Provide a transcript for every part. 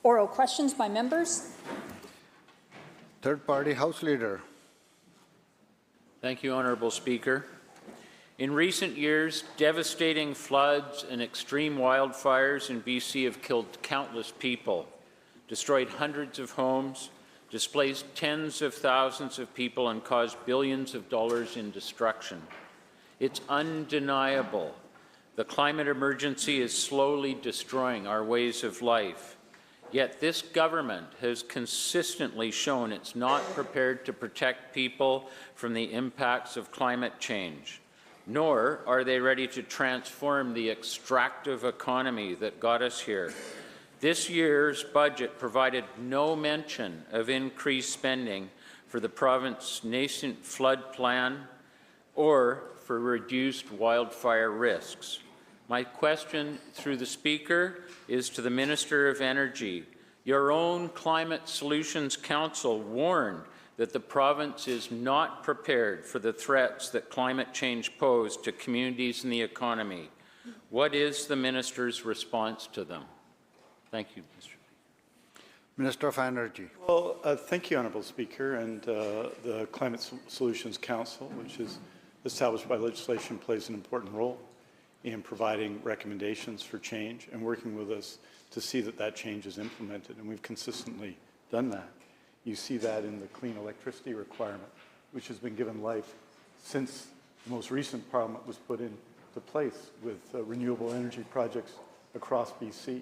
Oral questions by members. Third party House Leader. Thank you, Honourable Speaker. In recent years, devastating floods and extreme wildfires in BC have killed countless people, destroyed hundreds of homes, displaced tens of thousands of people, and caused billions of dollars in destruction. It's undeniable. The climate emergency is slowly destroying our ways of life. Yet this government has consistently shown it's not prepared to protect people from the impacts of climate change, nor are they ready to transform the extractive economy that got us here. This year's budget provided no mention of increased spending for the province's nascent flood plan or for reduced wildfire risks. My question through the Speaker is to the Minister of Energy. Your own Climate Solutions Council warned that the province is not prepared for the threats that climate change pose to communities and the economy. What is the Minister's response to them? Thank you, Mr. Minister of Energy. Well, thank you, Honourable Speaker. And the Climate Solutions Council, which is established by legislation, plays an important role in providing recommendations for change and working with us to see that that change is implemented. And we've consistently done that. You see that in the clean electricity requirement, which has been given life since the most recent Parliament was put into place with renewable energy projects across BC.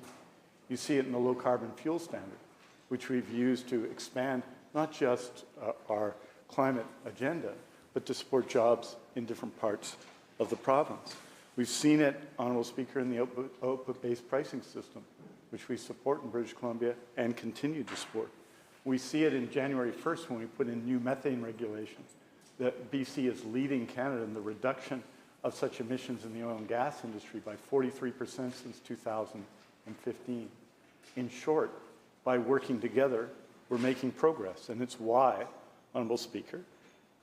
You see it in the low carbon fuel standard, which we've used to expand not just our climate agenda, but to support jobs in different parts of the province. We've seen it, Honourable Speaker, in the output-based pricing system, which we support in British Columbia and continue to support. We see it in January 1st when we put in new methane regulations, that BC is leading Canada in the reduction of such emissions in the oil and gas industry by 43% since 2015. In short, by working together, we're making progress. And it's why, Honourable Speaker,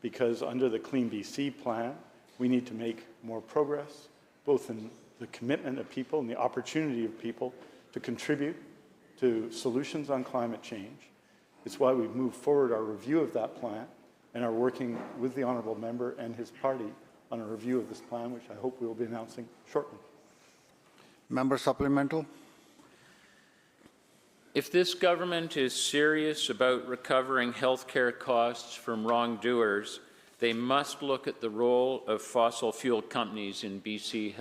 because under the Clean BC plan, we need to make more progress, both in the commitment of people and the opportunity of people to contribute to solutions on climate change. It's why we've moved forward our review of that plan and are working with the Honourable Member and his party on a review of this plan, which I hope we will be announcing shortly. Member supplemental. If this government is serious about recovering healthcare costs from wrongdoers, they must look at the role of fossil fuel companies in BC's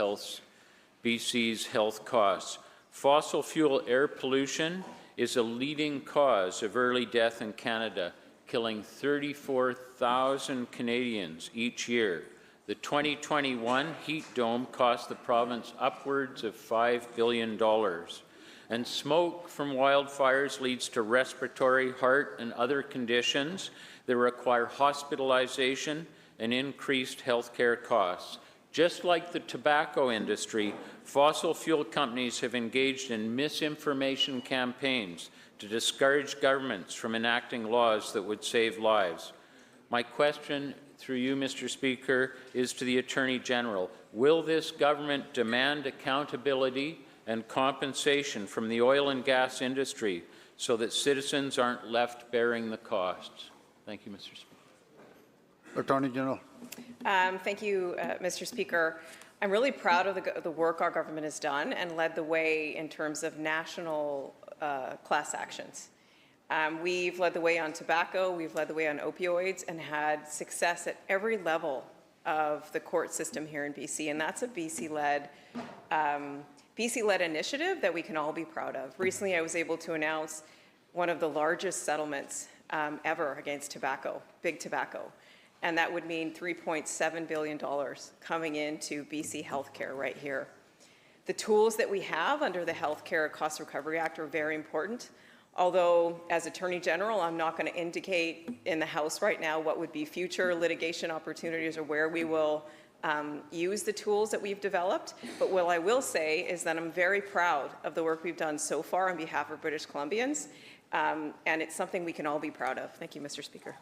health costs. Fossil fuel air pollution is a leading cause of early death in Canada, killing 34,000 Canadians each year. The 2021 heat dome cost the province upwards of $5 billion. And smoke from wildfires leads to respiratory, heart, and other conditions that require hospitalization and increased healthcare costs. Just like the tobacco industry, fossil fuel companies have engaged in misinformation campaigns to discourage governments from enacting laws that would save lives. My question, through you, Mr. Speaker, is to the Attorney General. Will this government demand accountability and compensation from the oil and gas industry so that citizens aren't left bearing the costs? Thank you, Mr. Speaker. Attorney General. Thank you, Mr. Speaker. I'm really proud of the work our government has done and led the way in terms of national class actions. We've led the way on tobacco, we've led the way on opioids, and had success at every level of the court system here in BC, and that's a BC-led initiative that we can all be proud of. Recently, I was able to announce one of the largest settlements ever against tobacco, big tobacco. And that would mean $3.7 billion coming into BC healthcare right here. The tools that we have under the Healthcare Cost Recovery Act are very important. Although, as Attorney General, I'm not going to indicate in the House right now what would be future litigation opportunities or where we will use the tools that we've developed. But what I will say is that I'm very proud of the work we've done so far on behalf of British Columbians, and it's something we can all be proud of. Thank you, Mr. Speaker.